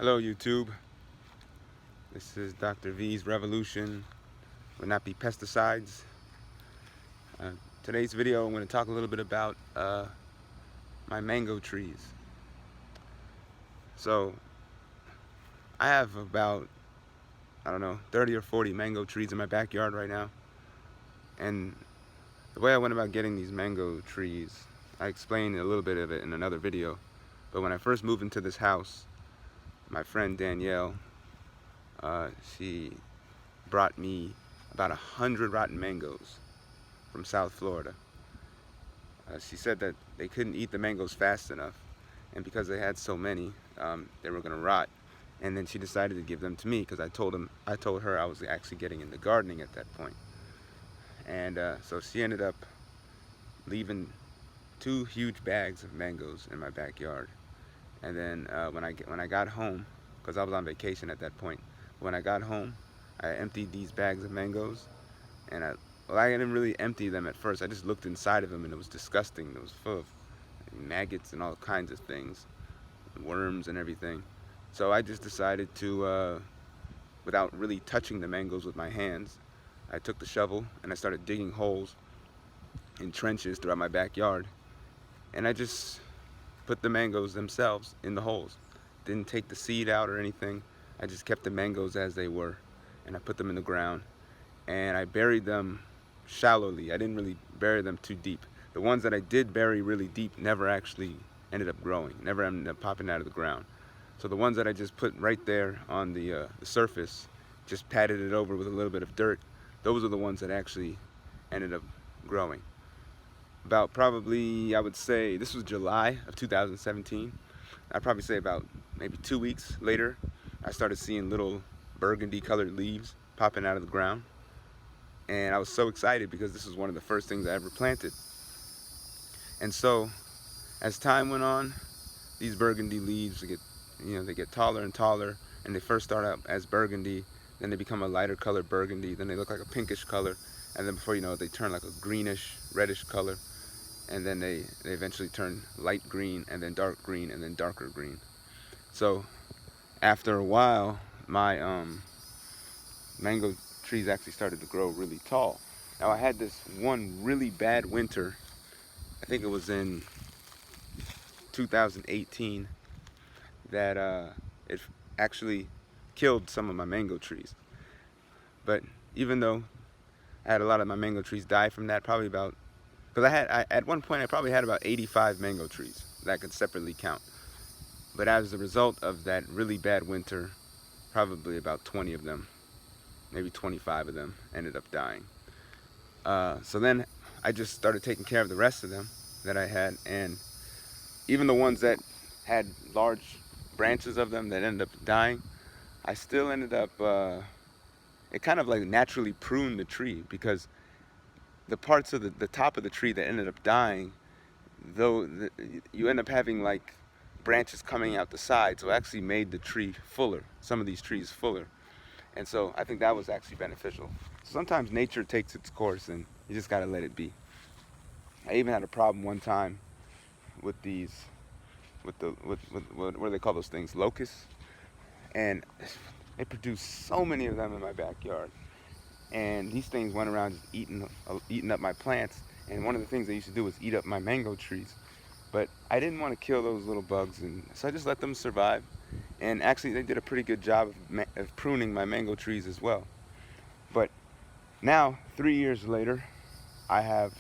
Hello YouTube, this is Dr. V's Revolution Would Not Be Pesticides. Today's video I'm going to talk a little bit about my mango trees. So I have about, 30 or 40 mango trees in my backyard right now. And the way I went about getting these mango trees, I explained a little bit of it in another video. But when I first moved into this house, my friend Danielle, she brought me about 100 rotten mangoes from South Florida. She said that they couldn't eat the mangoes fast enough, and because they had so many, they were going to rot. And then she decided to give them to me because I told her I was actually getting into gardening at that point. And so she ended up leaving 2 huge bags of mangoes in my backyard. And then when I got home, because I was on vacation at that point, when I got home, I emptied these bags of mangoes, and I didn't really empty them at first. I just looked inside of them, and it was disgusting. It was full of maggots and all kinds of things, worms and everything. So I just decided to, without really touching the mangoes with my hands, I took the shovel and I started digging holes in trenches throughout my backyard, and I just put the mangoes themselves in the holes. Didn't take the seed out or anything. I just kept the mangoes as they were, and I put them in the ground, and I buried them shallowly. I didn't really bury them too deep. The ones that I did bury really deep never actually ended up growing, never ended up popping out of the ground. So the ones that I just put right there on the surface, just patted it over with a little bit of dirt, those are the ones that actually ended up growing. About probably, I would say, this was July of 2017. I'd probably say about maybe 2 weeks later, I started seeing little burgundy colored leaves popping out of the ground. And I was so excited because this was one of the first things I ever planted. And so as time went on, these burgundy leaves they get taller and taller, and they first start out as burgundy, then they become a lighter colored burgundy, then they look like a pinkish color, and then before you know it, they turn like a greenish, reddish color, and then they eventually turn light green, and then dark green, and then darker green. So after a while, my mango trees actually started to grow really tall. Now I had this one really bad winter, I think it was in 2018, that it actually killed some of my mango trees. But even though I had a lot of my mango trees die from that, probably about, because at one point I probably had about 85 mango trees that I could separately count. But as a result of that really bad winter, probably about 20 of them, maybe 25 of them ended up dying. So then I just started taking care of the rest of them that I had, and even the ones that had large branches of them that ended up dying, I still ended up, it kind of like naturally pruned the tree, because the parts of the top of the tree that ended up dying, you end up having like branches coming out the side, so it actually made the tree fuller, some of these trees fuller. And so I think that was actually beneficial. Sometimes nature takes its course and you just gotta let it be. I even had a problem one time with these, what do they call those things, locusts? And they produced so many of them in my backyard. And these things went around just eating up my plants. And one of the things they used to do was eat up my mango trees. But I didn't want to kill those little bugs, and so I just let them survive. And actually they did a pretty good job of pruning my mango trees as well. But now, 3 years later, I have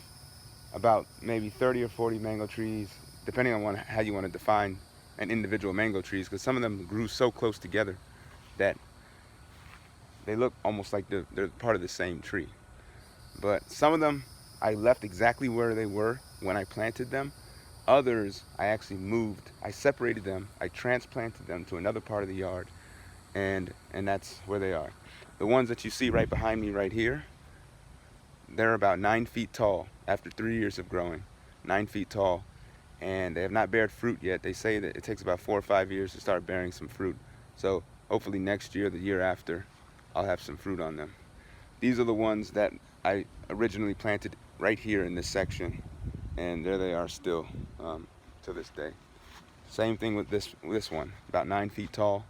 about maybe 30 or 40 mango trees, depending on how you want to define an individual mango trees, because some of them grew so close together that they look almost like they're part of the same tree. But some of them I left exactly where they were when I planted them. Others I actually moved. I separated them, I transplanted them to another part of the yard, and that's where they are. The ones that you see right behind me right here, they're about 9 feet tall after 3 years of growing. 9 feet tall, and they have not bared fruit yet. They say that it takes about 4 or 5 years to start bearing some fruit. So hopefully next year, the year after, I'll have some fruit on them. These are the ones that I originally planted right here in this section, and there they are still to this day. Same thing with this one, about 9 feet tall.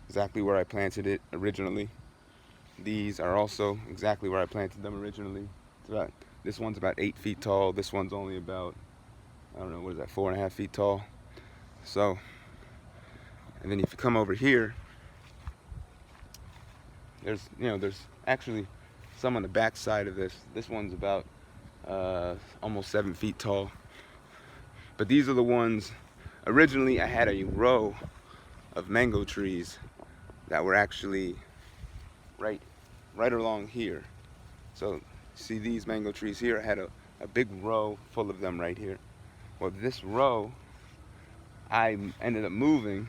exactly where I planted it originally. These are also exactly where I planted them originally. This one's about 8 feet tall. This one's only about, I don't know, what is that, 4.5 feet tall. So, and then if you come over here, there's actually some on the back side of this. This one's about almost 7 feet tall. But these are the ones, originally I had a row of mango trees that were actually right along here. So see these mango trees here? I had a big row full of them right here. Well, this row I ended up moving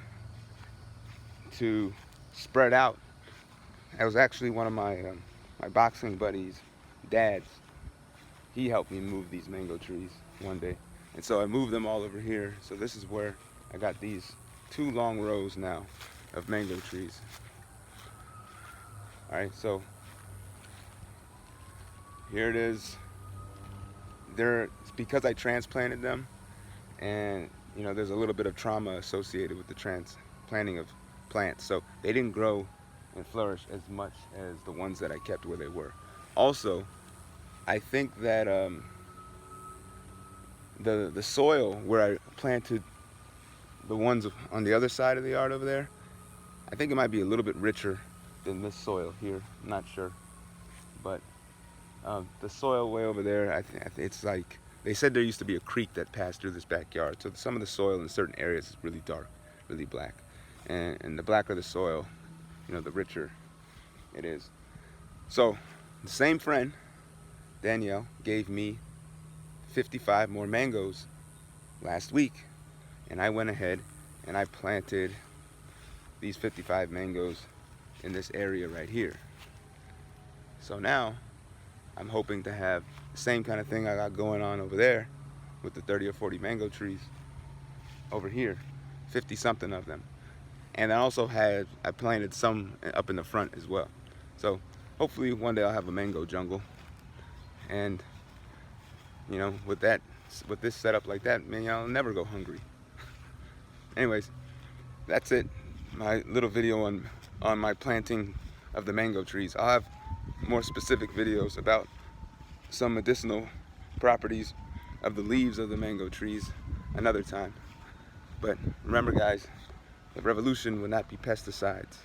to spread out. That was actually one of my boxing buddies' dads. He helped me move these mango trees one day. And so I moved them all over here. So this is where I got these 2 long rows now of mango trees. All right, so here it is. It's because I transplanted them, and there's a little bit of trauma associated with the transplanting of plants. So they didn't grow and flourish as much as the ones that I kept where they were. Also, I think that the soil where I planted the ones on the other side of the yard over there, I think it might be a little bit richer than this soil here. I'm not sure, but the soil way over there, I think it's like, they said there used to be a creek that passed through this backyard. So some of the soil in certain areas is really dark, really black, and the blacker the soil, the richer it is. So the same friend, Danielle, gave me 55 more mangoes last week, and I went ahead and I planted these 55 mangoes in this area right here. So now I'm hoping to have the same kind of thing I got going on over there with the 30 or 40 mango trees over here, 50 something of them. And I planted some up in the front as well. So hopefully one day I'll have a mango jungle. And with this setup like that, man, I'll never go hungry. Anyways, that's it. My little video on my planting of the mango trees. I'll have more specific videos about some medicinal properties of the leaves of the mango trees another time. But remember, guys, the revolution will not be pesticides.